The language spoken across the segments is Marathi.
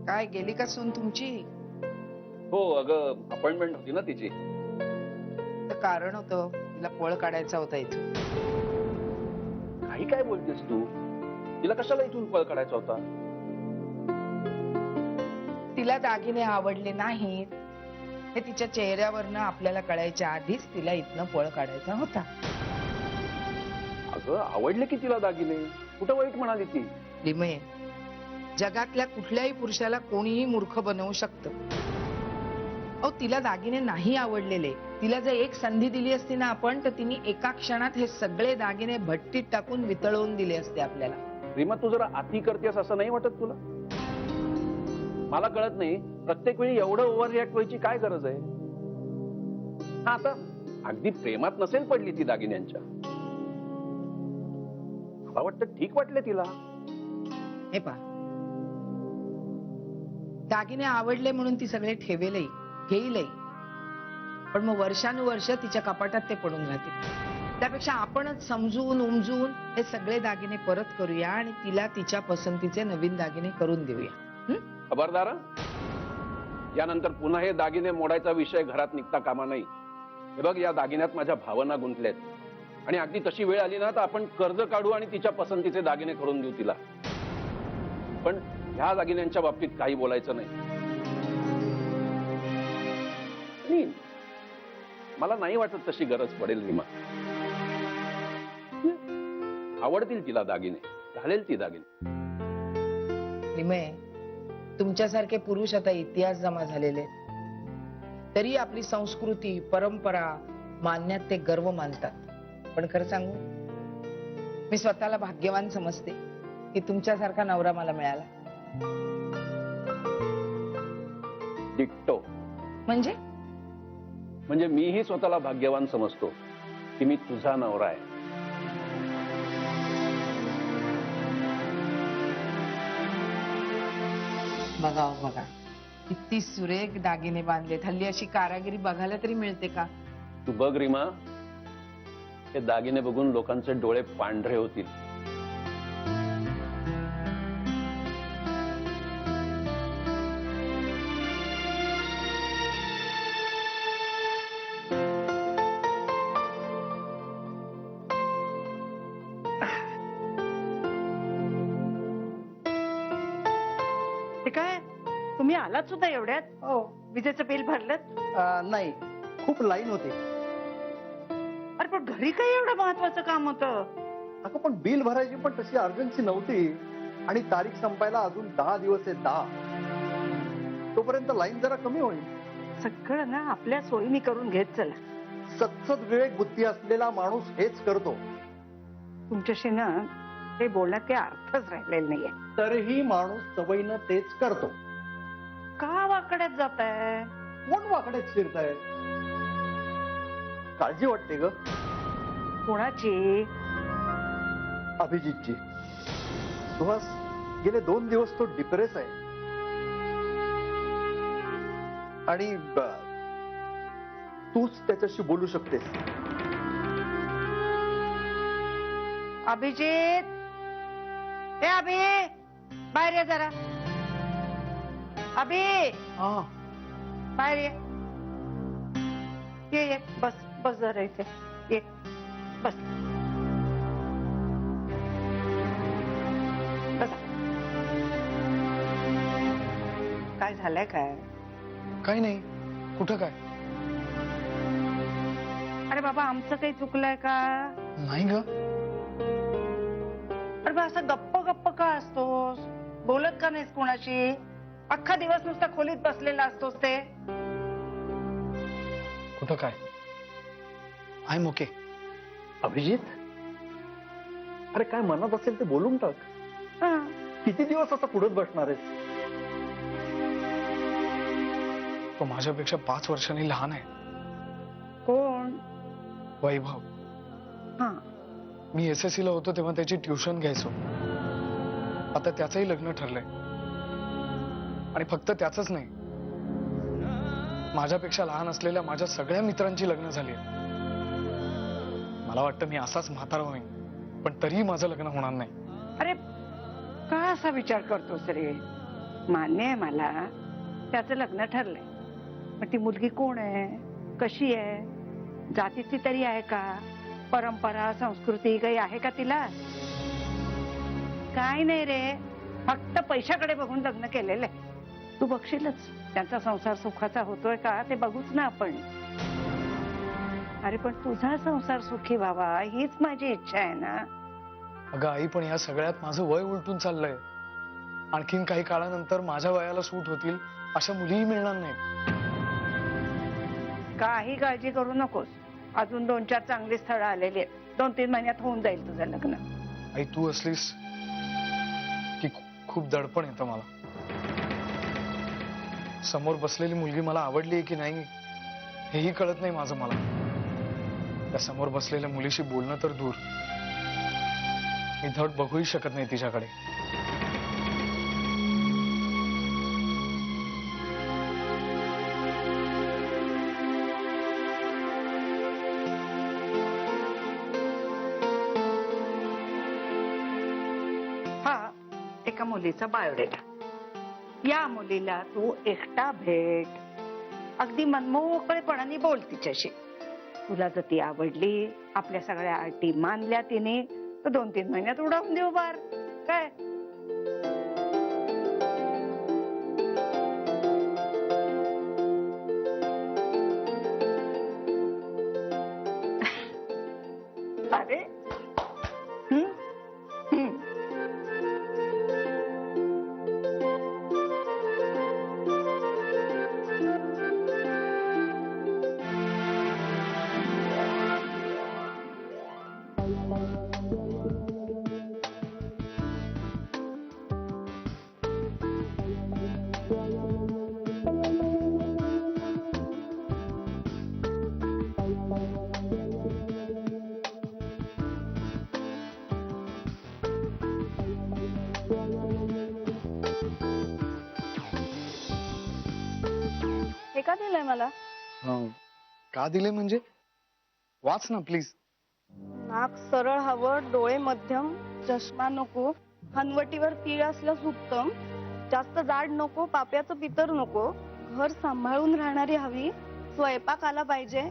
काय गेली का सून तुमची? हो अगं अपॉइंटमेंट होती ना तिची. तर कारण होतं, तिला पळ काढायचा होता इथून. काही काय बोलतेस तू? तिला कशाला इथून पळ काढायचा होता? तिला दागिने आवडले नाहीत हे तिच्या चेहऱ्यावरनं आपल्याला कळायच्या आधीच तिला इथनं पळ काढायचा होता. अगं आवडले की तिला दागिने, कुठं वाईट म्हणाली ती? लिमये, जगातल्या कुठल्याही पुरुषाला कोणीही मूर्ख बनवू शकतं. अहो तिला दागिने नाही आवडलेले. तिला जर एक संधी दिली असती ना आपण, तर तिने एका क्षणात हे सगळे दागिने भट्टीत टाकून वितळवून दिले असते आपल्याला. रीमा तू जरा अति करतेस असं नाही वाटत तुला? मला कळत नाही प्रत्येक वेळी एवढं ओव्हर रिॲक्ट व्हायची काय गरज आहे? हा आता अगदी प्रेमात नसेल पडली ती दागिन्यांच्या, मला वाटतं ठीक वाटले तिला. हे पहा, दागिने आवडले म्हणून ती सगळे ठेवेलही घेईलही, पण मग वर्षानुवर्ष तिच्या कपाटात ते पडून राहतील. त्यापेक्षा आपणच समजून उमजून हे सगळे दागिने परत करूया आणि तिला तिच्या पसंतीचे नवीन दागिने करून देऊया. खबरदार, यानंतर पुन्हा हे दागिने मोडायचा विषय घरात निघता कामा नाही. हे बघ, या दागिन्यात माझ्या भावना गुंतल्यात आणि अगदी तशी वेळ आली ना तर आपण कर्ज काढू आणि तिच्या पसंतीचे दागिने करून देऊ तिला. पण ह्या दागिन्यांच्या बाबतीत काही बोलायचं नाही. मला नाही वाटत तशी गरज पडेल रीमा. आवडतील तिला दागिने, घालेल ती दागिने. लिमये, तुमच्यासारखे पुरुष आता इतिहास जमा झालेले, तरी आपली संस्कृती परंपरा मानण्यात ते गर्व मानतात. पण खरं सांगू, मी स्वतःला भाग्यवान समजते की तुमच्यासारखा नवरा मला मिळाला. डिक्टो. म्हणजे मीही स्वतःला भाग्यवान समजतो की मी तुझा नवरा आहे. बघा बघा, किती सुरेख दागिने बांधलेत. हल्ली अशी कारागिरी बघायला तरी मिळते का? तू बघ रीमा, हे दागिने बघून लोकांचे डोळे पांढरे होतील. काय तुम्ही आलात सुद्धा एवढ्यात? हो. विजेचं बिल भरलं? नाही, खूप लाईन होती. अरे पण घरी काय एवढं महत्वाचं काम होतं? अगं पण बिल भरायची पण तशी अर्जन्सी नव्हती आणि तारीख संपायला अजून 10 दिवस आहे. 10 तोपर्यंत लाईन जरा कमी होईल. सगळं ना आपल्या सोयीने करून घेत चला. सतत विवेक बुद्धी असलेला माणूस हेच करतो. तुमच्याशी ना हे बोलण्यात काही अर्थच राहिलेला नाहीये. तरीही माणूस सवयीनं तेच करतो. का वाकड्यात जात आहे? कोण वाकड्यात शिरताय? काळजी वाटते ग. कोणाची? अभिजितची. सुहास, गेले 2 दिवस तो डिप्रेस आहे आणि तूच त्याच्याशी बोलू शकतेस. अभिजित, हे अभि, बाहेर ये जरा. अभि, बाहेर ये. ये बस बस जरा इथे ये, बस बस. काय झालंय काय? काही नाही. कुठं काय? अरे बाबा, आमचं काही चुकलंय का? नाही ग. अरे बा, असं गप्प गप्प का असतोस? बोलत का नाहीस कोणाशी? अख्खा दिवस नुसता खोलीत बसलेला असतोस ते. कुठं काय? I am okay. अभिजित, अरे काय मनात असेल ते बोलून टाक. हा. किती दिवस असं पुढत बसणार आहेस? तो माझ्यापेक्षा 5 वर्षांनी लहान आहे. कोण? वैभव. हा. मी SSC ला होतो तेव्हा त्याची ट्युशन घ्यायचो. आता त्याचंही लग्न ठरलंय. आणि फक्त त्याचंच नाही, माझ्यापेक्षा लहान असलेल्या माझ्या सगळ्या मित्रांची लग्न झाली. मला वाटतं मी असाच म्हातारा होईन, पण तरीही माझं लग्न होणार नाही. अरे का असा विचार करतोस रे? मान्य आहे मला, त्याचं लग्न ठरलंय. पण ती मुलगी कोण आहे, कशी आहे, जातीची तरी आहे का, परंपरा संस्कृती काही आहे का तिला? काय नाही रे, फक्त पैशाकडे बघून लग्न केलेलं आहे. तू बघशीलच त्यांचा संसार सुखाचा होतोय का ते बघूच ना आपण. अरे पण तुझा संसार सुखी व्हावा हीच माझी इच्छा आहे ना. अगं आई, पण या सगळ्यात माझं वय उलटून चाललंय. आणखीन काही काळानंतर माझ्या वयाला सूट होतील अशा मुलीही मिळणार नाहीत. काही काळजी करू नकोस, अजून 2-4 चांगली स्थळं आलेली आहेत. 2-3 महिन्यात होऊन जाईल तुझं लग्न. आई, तू असलीस की खूप दडपण येतं मला. समोर बसलेली मुलगी मला आवडली की नाही हेही कळत नाही माझं मला. त्या समोर बसलेल्या मुलीशी बोलणं तर दूर, मी धड बघूही शकत नाही तिच्याकडे. हा एका मुलीचा बायोडेटा. या मुलीला तू एकटा भेट, अगदी मनमोकळेपणाने बोल तिच्याशी. तुला जर ती आवडली, आपल्या सगळ्या अटी मानल्या तिने, तर 2-3 महिन्यात उडवून देऊ बार. काय अरे हम्म हम्म. हे का दिलंय मला? का दिले म्हणजे? वाच ना प्लीज. नाक सरळ हवं, डोळे मध्यम, चष्मा नको, हनवटीवर तीळ असल्यास उत्तम, जास्त जाड नको, पाप्याचं पितर नको, घर सांभाळून राहणारी हवी, स्वयंपाक आला पाहिजे,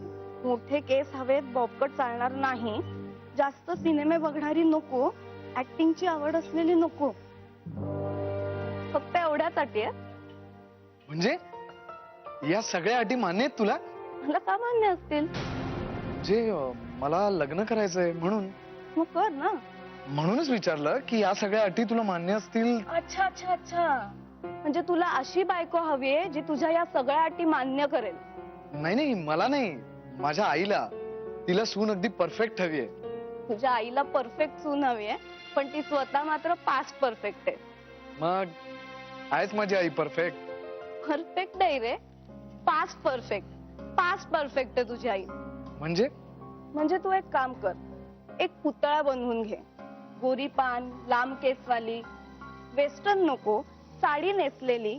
मोठे केस हवेत, बॉबकट चालणार नाही, जास्त सिनेमे बघणारी नको, ऍक्टिंगची आवड असलेली नको. फक्त एवढ्याच अटी आहेत. म्हणजे या सगळ्या अटी मान्य आहेत तुला? मला का मान्य असतील? जे मला लग्न करायचंय म्हणून. मग कर ना. म्हणूनच विचारलं की या सगळ्या अटी तुला मान्य असतील. अच्छा अच्छा अच्छा, म्हणजे तुला अशी बायको हवीये जी तुझ्या या सगळ्या अटी मान्य करेल. नाही नाही, मला नाही, माझ्या आईला. तिला सून अगदी परफेक्ट हवी आहे. तुझ्या आईला परफेक्ट सून हवीये, पण ती स्वतः मात्र पास्ट परफेक्ट आहे. मग आहेच माझी आई परफेक्ट. परफेक्ट नाही रे, पास्ट परफेक्ट. पास्ट परफेक्ट आहे तुझी आई. म्हणजे तू एक काम कर, एक पुतळा बनवून घे. गोरी पान, लांब केसवाली, वेस्टर्न नको, साडी नेसलेली,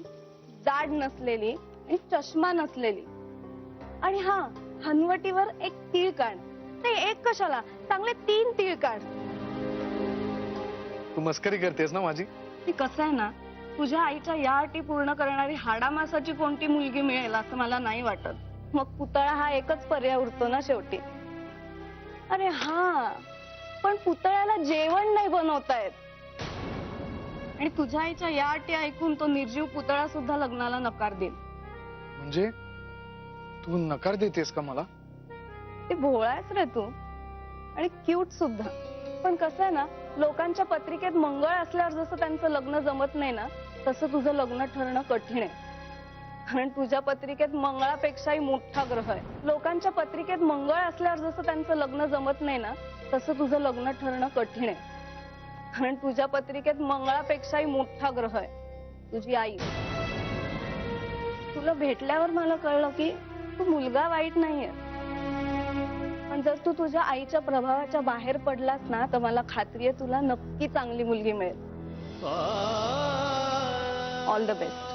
जाड नसलेली आणि चष्मा नसलेली. आणि हा, हनवटीवर एक तीळ काढ. नाही, एक कशाला, चांगले 3 तीळ काढ. तू मस्करी करतेस ना माझी? ती कसं आहे ना, तुझ्या आईच्या या अटी पूर्ण करणारी हाडामासाची कोणती मुलगी मिळेल असं मला नाही वाटत. मग पुतळा हा एकच पर्याय उरतो ना शेवटी. अरे हा, पण पुतळ्याला जेवण नाही बनवता येत. आणि तुझ्या आईच्या या अटी ऐकून तो निर्जीव पुतळा सुद्धा लग्नाला नकार देईल. म्हणजे तू नकार देतेस का मला? ते भोळायच रे तू, आणि क्यूट सुद्धा. पण कसं आहे ना, लोकांच्या पत्रिकेत मंगळ असल्यावर जसं त्यांचं लग्न जमत नाही ना, तसं तुझं लग्न ठरणं कठीण आहे. कारण तुझ्या पत्रिकेत मंगळापेक्षाही मोठा ग्रह आहे. लोकांच्या पत्रिकेत मंगळ असल्यावर जसं त्यांचं लग्न जमत नाही ना, तसं तुझं लग्न ठरणं कठीण आहे. कारण तुझ्या पत्रिकेत मंगळापेक्षाही मोठा ग्रह आहे, तुझी आई. तुला भेटल्यावर मला कळलं की तू मुलगा वाईट नाहीये. पण जर तू तुझ्या आईच्या प्रभावाच्या बाहेर पडलास ना, तर मला खात्री आहे तुला नक्की चांगली मुलगी मिळेल. All the best.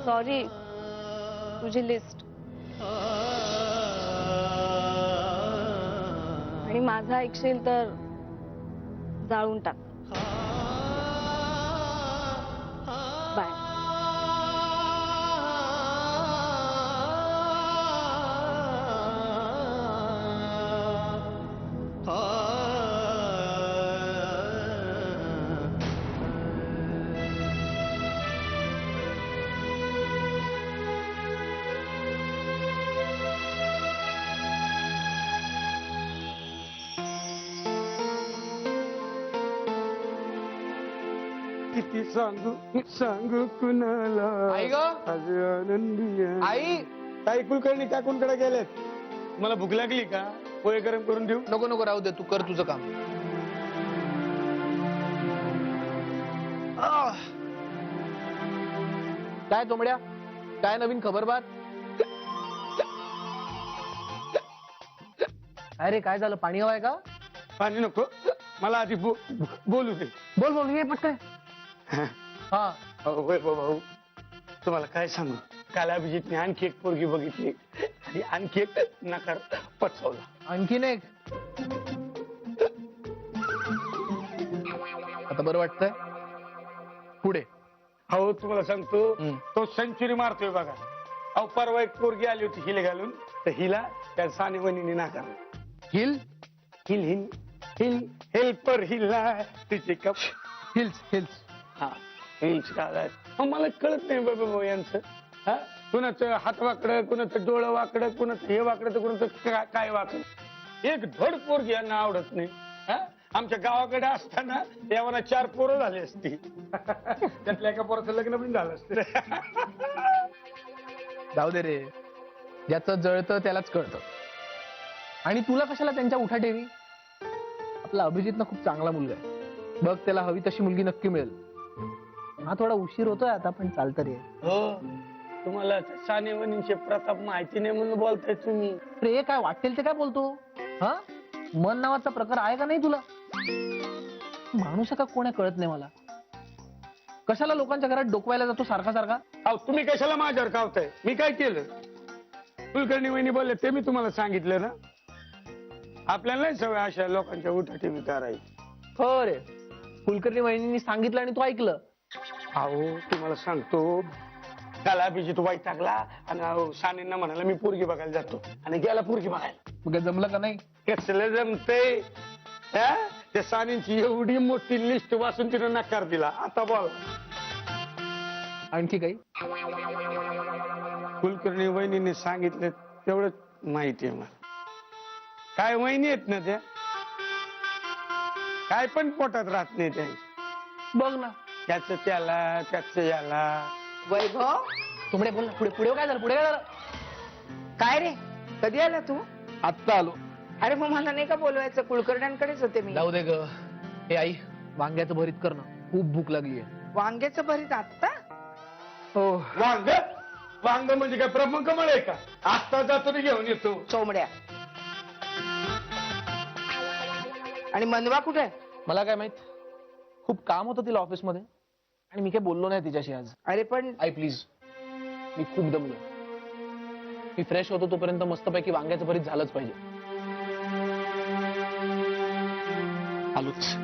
सॉरी, तुझी लिस्ट. आणि माझा ऐकशील तर जाळून टाक. बाय. किती सांगू सांगू कुणाला आई ग, आज आनंदी आहे. आई. ताई कुलकर्णी काकूंकडे गेलेत. मला भूक लागली का? पोहे गरम करून देऊ? नको नको, राहू दे, तू कर तुझं काम. काय तोंबड्या, काय नवीन खबरबात? अरे काय झालं, पाणी हवंय का? पाणी नको, मला आधी बोलू दे. बोल बोल, ये पटकन. हा, होय भाऊ, तुम्हाला काय सांगू, काल अभिजितने आणखी एक पोरगी बघितली आणि आणखी एक नकार पचवला. आणखीन एक. आता बरं वाटतंय? पुढे. अहो तुम्हाला सांगतो, हम्म. तो सेंचुरी मारतोय बघा. अहो परवा एक पोरगी आली होती हिल घालून, तर हिला त्या सानेवणीने नाकारलं. Heel heel heel heel helper हिलला तिचे कप हिल्स हिल्स. हा हिल्स काय मला कळत नाही बाबा भाऊ यांचं. हा कुणाचं हात वाकडं, कुणाचं डोळं वाकडं, कुणाचं हे वाकडं, तर कुणाचं काय वाकडं. एक धड पोरगी यांना आवडत नाही. हा आमच्या गावाकडे असताना यावर 4 पोरं झाली असती. त्यातल्या एका पोराचं लग्न पण झालं असतं. जाऊ दे रे, ज्याचं जळतं त्यालाच कळतं. आणि तुला कशाला त्यांच्या उठा ठेवी? आपला अभिजित ना खूप चांगला मुलगा आहे. बघ, त्याला हवी तशी मुलगी नक्की मिळेल. हा थोडा उशीर होतोय आता, पण चालतं रे. हो, तुम्हाला सानेवणींचे प्रताप माहिती नाही म्हणून बोलताय तुम्ही. रे काय वाटेल ते काय बोलतो? हा, मन नावाचा प्रकार आहे का नाही तुला? माणूस का कोण आहे कळत नाही मला. कशाला लोकांच्या घरात डोकवायला जातो सारखा सारखा? अहो तुम्ही कशाला माझ्यावर कावताय? मी काय केलं? कुलकर्णी वहिनी बोलले ते मी तुम्हाला सांगितलं ना. आपल्याला नाही सवय अशा लोकांच्या उठाठेवी करायची. हो रे, कुलकर्णी वहिनींनी सांगितलं आणि तू ऐकलं. अहो तुम्हाला सांगतो, काल अभिजित वैतागला आणि सानेंना म्हणाला मी पोरगी बघायला जातो, आणि गेला पोरगी बघायला. मग जमलं का नाही? कसलं जमतंय? त्या सानेंची एवढी मोठी लिस्ट वाचून तिने नकार दिला. आता बोल. आणखी काही? कुलकर्णी वहिनीने सांगितलं तेवढंच माहिती आहे मला. काय वहिनी आहेत ना त्या, काय पण पोटात राहत नाही त्यांच्या. बघ ना, त्याचं त्याला, त्याचं याला. वैभव, तुमडे बोल ना. पुढे पुढे काय झालं? पुढे काय झालं? काय रे, कधी आला तू? आत्ता आलो. अरे मग मला नाही का बोलवायचं? कुलकर्ण्यांकडेच होते मी. जाऊ दे ग. हे आई, वांग्याचं भरीत कर ना, खूप भूक लागली आहे. वांग्याचं भरीत आत्ता? हो. वांग वांग म्हणजे काय प्रमुख कमळ आहे का? आत्ता जातो आणि घेऊन येतो. चोमड्या. आणि मनवा कुठे आहे? मला काय माहित, खूप काम होतं तिला ऑफिसमध्ये आणि मी काय बोललो नाही तिच्याशी आज. अरे पण आई प्लीज, मी खूप दमलो. मी फ्रेश होतो तोपर्यंत मस्तपैकी वांग्याचं भरीत झालंच पाहिजे. आलोच.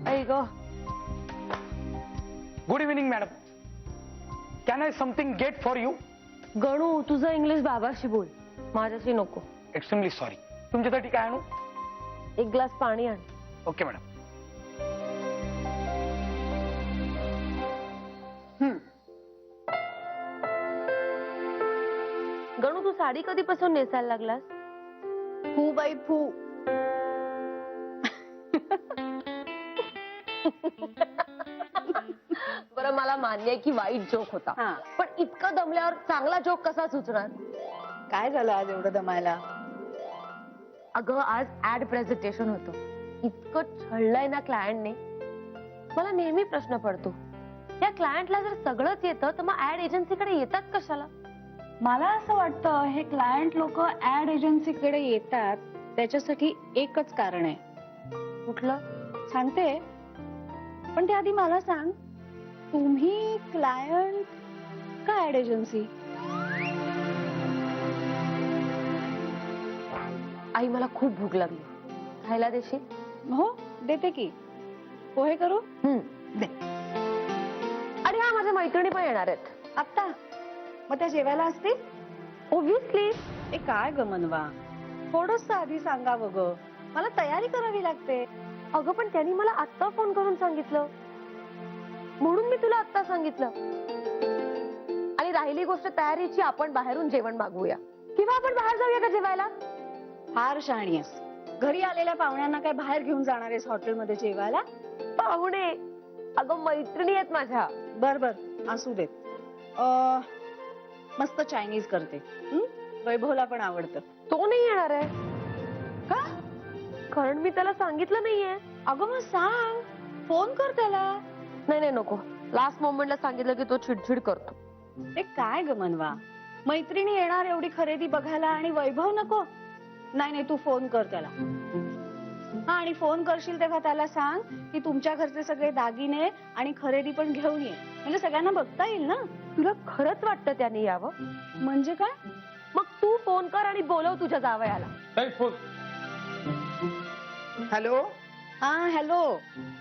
ऐ ग, good evening madam. Can I something get for you? Ganu, तुझं इंग्लिश बाबाशी बोल, माझ्याशी नको. Extremely sorry. तुमच्यासाठी काय आणू? एक ग्लास पाणी आण. Okay madam. गणू, तू साडी कधीपासून नेसायला लागलास? फू बाई फू. बरं, मला मान्य आहे की वाईट जोक होता, हा. पण इतकं दमल्यावर चांगला जोक कसा सुचणार? काय झालं आज एवढं दमायला? अगं, आज ऍड प्रेझेंटेशन होतं. इतकं छळलंय ना क्लायंटने. मला नेहमी प्रश्न पडतो, या क्लायंटला जर सगळंच येतं तर मग ऍड एजन्सीकडे येतात कशाला? मला असं वाटतं हे क्लायंट लोक ऍड एजन्सीकडे येतात त्याच्यासाठी एकच कारण आहे. कुठलं? सांगते, पण ते आधी मला सांग, तुम्ही क्लायंट का ऍड एजन्सी? आई, मला खूप भूक लागली, खायला देशील? हो, देते की. पोहे करू? दे. अरे हा, माझ्या मैत्रिणी पण येणार आहेत. आत्ता? मग त्या जेवायला असतील? ओब्विसली. ए काय ग मनवा, थोडस आधी सांगावं ग, मला तयारी करावी लागते. अगं, पण त्यांनी मला आत्ता फोन करून सांगितलं, म्हणून मी तुला आत्ता सांगितलं. आणि राहिली गोष्ट तयारीची, आपण बाहेरून जेवण मागवूया किंवा आपण बाहेर जाऊया का जेवायला? फार शहाणी आहेस. घरी आलेल्या पाहुण्यांना काय बाहेर घेऊन जाणार आहेस हॉटेलमध्ये जेवायला? पाहुणे? अगं, मैत्रिणी आहेत माझ्या. बर बर, असू देत. मस्त चायनीज करते. वैभवला पण आवडतं. तो नाही येणार आहे का? कारण मी त्याला सांगितलं नाहीये. अगं मग सांग, फोन कर त्याला. नाही नाही, नको. लास्ट मोमेंटला सांगितलं की तो चिडचिड करतो. ते काय ग मनवा, मैत्रिणी येणार एवढी खरेदी बघायला आणि वैभव नको? नाही नाही, तू फोन कर त्याला. हा, आणि फोन करशील तेव्हा त्याला सांग की तुमच्या घरचे सगळे दागिने आणि खरेदी पण घेऊन ये, म्हणजे सगळ्यांना बघता येईल ना. तुला खरंच वाटतं त्याने यावं? म्हणजे काय? मग तू फोन कर आणि बोलव तुझ्या जावयाला. फोन. हॅलो. हा हॅलो,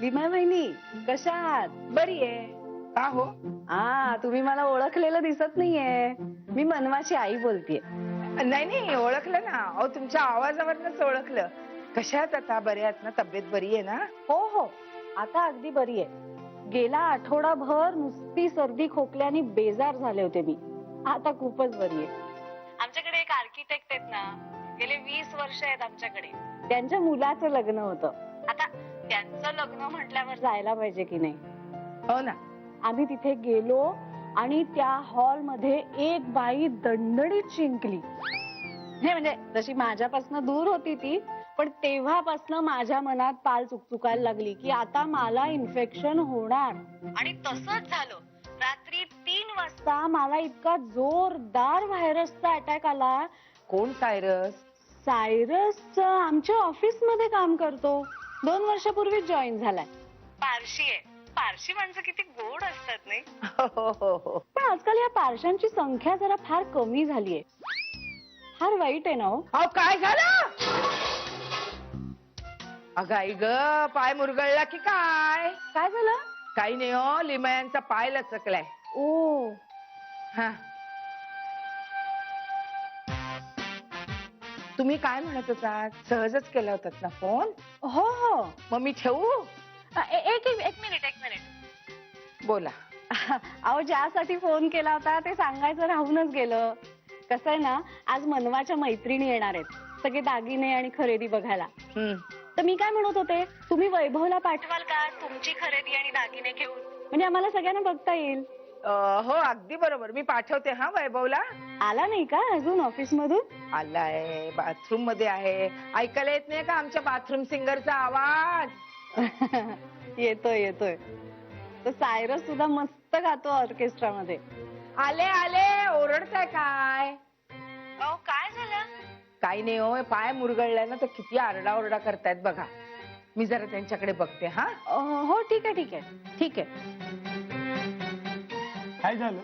विमय वहिनी कशा आहात? बरी आहे का हो? हा, तुम्ही मला ओळखलेलं दिसत नाहीये. मी मनवाची आई बोलतेय. नाही नाही, ओळखलं ना. अहो, तुमच्या आवाजावरनच ओळखलं. कशात आता? बऱ्या आहेत ना? तब्येत बरी आहे ना? हो हो, आता अगदी बरी आहे. गेला आठवडाभर नुसती सर्दी खोकल्याने बेजार झाले होते मी. आता खूपच बरी आहे. आमच्याकडे एक आर्किटेक्ट आहेत ना, गेले 20 वर्ष आहेत आमच्याकडे. त्यांच्या मुलाचं लग्न होतं. आता त्यांचं लग्न म्हटल्यावर जायला पाहिजे की नाही? हो ना. आम्ही तिथे गेलो आणि त्या हॉलमध्ये एक बाई दणदणीत शिंकली. हे म्हणजे जशी माझ्यापासून दूर होती ती, पण तेव्हापासून माझ्या मनात पाल चुकचुकायला लागली की आता मला इन्फेक्शन होणार. आणि तसंच झालं. रात्री 3 वाजता मला इतका जोरदार व्हायरसचा अटॅक आला. कोण सायरस? सायरस आमच्या ऑफिस मध्ये काम करतो. 2 वर्षापूर्वी जॉईन झालाय. पारशी आहे. पारशी माणसं किती गोड असतात नाही? हो. पण आजकाल या पारशांची संख्या जरा फार कमी झालीये. फार वाईट आहे ना हो. अहो, काय झालं? अगं आई ग, पाय मुरगळला की काय? काय झालं? काही नाही हो, लिमयांचा पाय लचकलाय. ओ, हा. तुम्ही काय म्हणत होतात? सहजच केला होतात ना फोन? हो हो. मग मी ठेवू? एक मिनिट. बोला. अहो, ज्यासाठी फोन केला होता ते सांगायचं राहूनच गेलं. कसं आहे ना, आज मनवाच्या मैत्रिणी येणार आहेत, सगळे दागिने आणि खरेदी बघायला. तर मी काय म्हणत होते, तुम्ही वैभवला पाठवाल का तुमची खरेदी आणि दागिने घेऊन? म्हणजे आम्हाला सगळ्यांना बघता येईल. हो, अगदी बरोबर. मी पाठवते हा वैभवला. आला नाही का अजून ऑफिस मधून? आलाय, बाथरूम मध्ये आहे. ऐकायला येत नाही का आमच्या बाथरूम सिंगरचा आवाज? येतोय येतोय. तर सायरस सुद्धा मस्त गातो ऑर्केस्ट्रामध्ये. आले आले, ओरडताय काय? काय झालं? काही नाही हो, पाय मुरगळलाय ना, तर किती आरडाओरडा करतायत बघा. मी जरा त्यांच्याकडे बघते. हा हो ठीक आहे ठीक आहे ठीक आहे. काय झालं?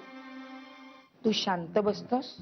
तू शांत बसतोस?